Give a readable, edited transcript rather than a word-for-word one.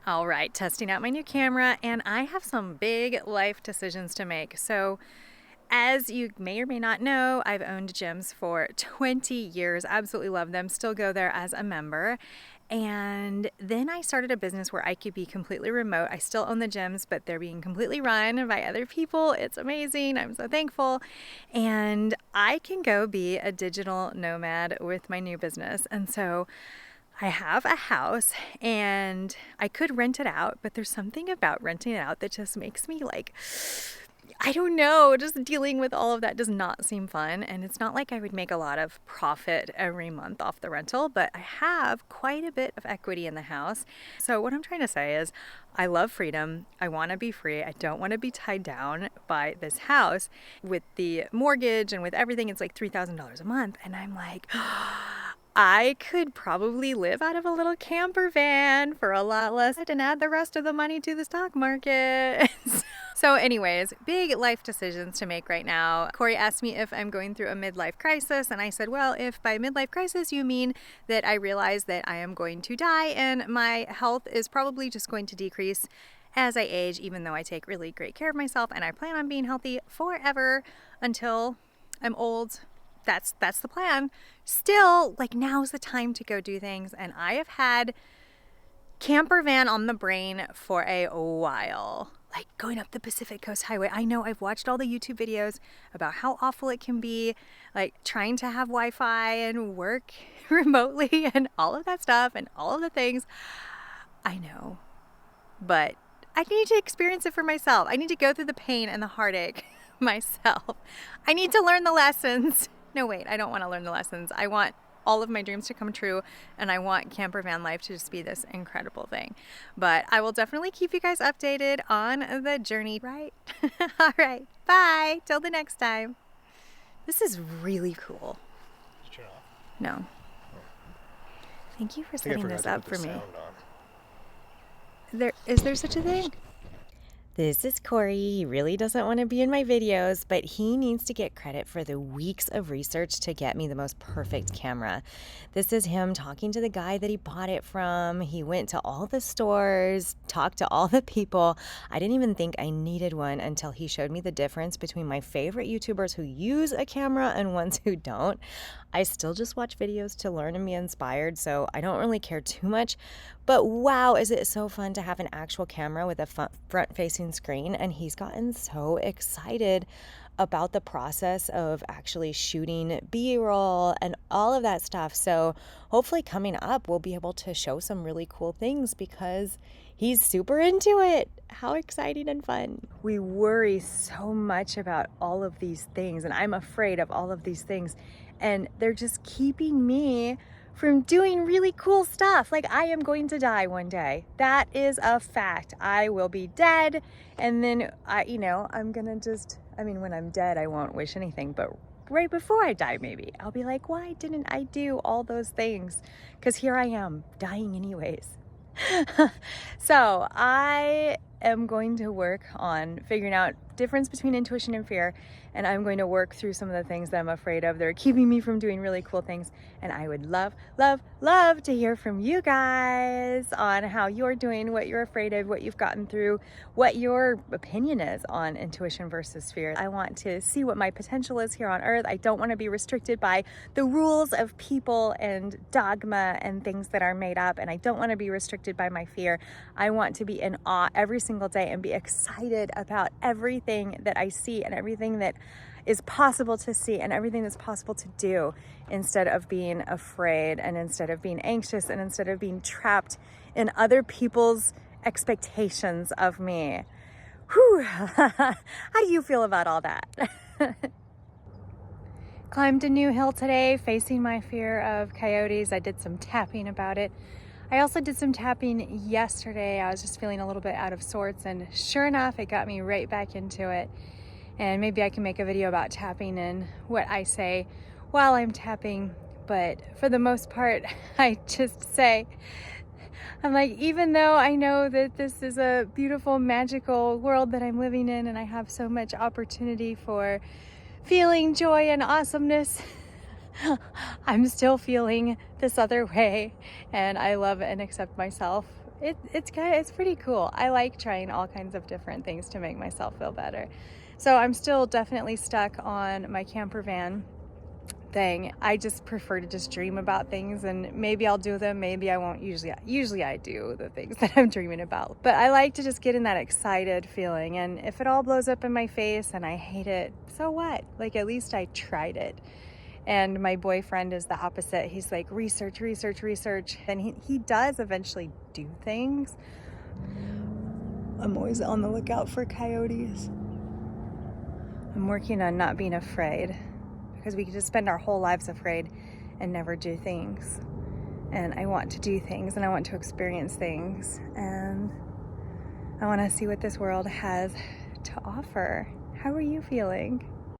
All right, testing out my new camera, and I have some big life decisions to make. So, as you may or may not know, I've owned gyms for 20 years. Absolutely love them. Still go there as a member. And then I started a business where I could be completely remote. I still own the gyms, but they're being completely run by other people. It's amazing. I'm so thankful. And I can go be a digital nomad with my new business. And so I have a house and I could rent it out, but there's something about renting it out that just makes me like, I don't know, just dealing with all of that does not seem fun. And it's not like I would make a lot of profit every month off the rental, but I have quite a bit of equity in the house. So what I'm trying to say is I love freedom. I want to be free. I don't want to be tied down by this house with the mortgage and with everything. It's like $3,000 a month. And I'm like, I could probably live out of a little camper van for a lot less and add the rest of the money to the stock market. So anyways, big life decisions to make right now. Corey asked me if I'm going through a midlife crisis, and I said, well, if by midlife crisis you mean that I realize that I am going to die and my health is probably just going to decrease as I age, even though I take really great care of myself and I plan on being healthy forever until I'm old. That's the plan. Still, like, now's the time to go do things. And I have had camper van on the brain for a while. Like going up the Pacific Coast Highway. I know I've watched all the YouTube videos about how awful it can be, like trying to have Wi-Fi and work remotely and all of that stuff and all of the things. I know, but I need to experience it for myself. I need to go through the pain and the heartache myself. I need to learn the lessons. No, wait, I don't want to learn the lessons. I want all of my dreams to come true, and I want camper van life to just be this incredible thing. But I will definitely keep you guys updated on the journey, right? All right, bye. Till the next time. This is really cool. Did you turn it off? No. Oh. Thank you for I think I setting forgot this to up put for the me. sound on. Is there such a thing? This is Corey. He really doesn't want to be in my videos, but he needs to get credit for the weeks of research to get me the most perfect camera. This is him talking to the guy that he bought it from. He went to all the stores, talked to all the people. I didn't even think I needed one until he showed me the difference between my favorite YouTubers who use a camera and ones who don't. I still just watch videos to learn and be inspired, so I don't really care too much. But wow, is it so fun to have an actual camera with a front-facing screen, and he's gotten so excited about the process of actually shooting B-roll and all of that stuff. So hopefully coming up, we'll be able to show some really cool things because he's super into it. How exciting and fun. We worry so much about all of these things, and I'm afraid of all of these things, and they're just keeping me from doing really cool stuff. Like, I am going to die one day. That is a fact. I will be dead, and then I'm gonna just, when I'm dead, I won't wish anything, but right before I die, maybe I'll be like, why didn't I do all those things? Because here I am dying anyways. So I am going to work on figuring out difference between intuition and fear, and I'm going to work through some of the things that I'm afraid of. They're keeping me from doing really cool things, and I would love, love, love to hear from you guys on how you're doing, what you're afraid of, what you've gotten through, what your opinion is on intuition versus fear. I want to see what my potential is here on earth. I don't want to be restricted by the rules of people and dogma and things that are made up, and I don't want to be restricted by my fear. I want to be in awe every single day and be excited about everything that I see and everything that is possible to see and everything that's possible to do, instead of being afraid and instead of being anxious and instead of being trapped in other people's expectations of me. Whew. How do you feel about all that? Climbed a new hill today, facing my fear of coyotes. I did some tapping about it. I also did some tapping yesterday. I was just feeling a little bit out of sorts, and sure enough, it got me right back into it. And maybe I can make a video about tapping and what I say while I'm tapping. But for the most part, I just say, I'm like, even though I know that this is a beautiful, magical world that I'm living in, and I have so much opportunity for feeling joy and awesomeness, I'm still feeling this other way, and I love and accept myself It's pretty cool. I like trying all kinds of different things to make myself feel better. So I'm still definitely stuck on my camper van thing. I just prefer to just dream about things, and maybe I'll do them, maybe I won't. Usually I do the things that I'm dreaming about. But I like to just get in that excited feeling, and if it all blows up in my face and I hate it, so what? Like, at least I tried it. And my boyfriend is the opposite. He's like, research, research, research. And he does eventually do things. I'm always on the lookout for coyotes. I'm working on not being afraid, because we could just spend our whole lives afraid and never do things. And I want to do things, and I want to experience things, and I want to see what this world has to offer. How are you feeling?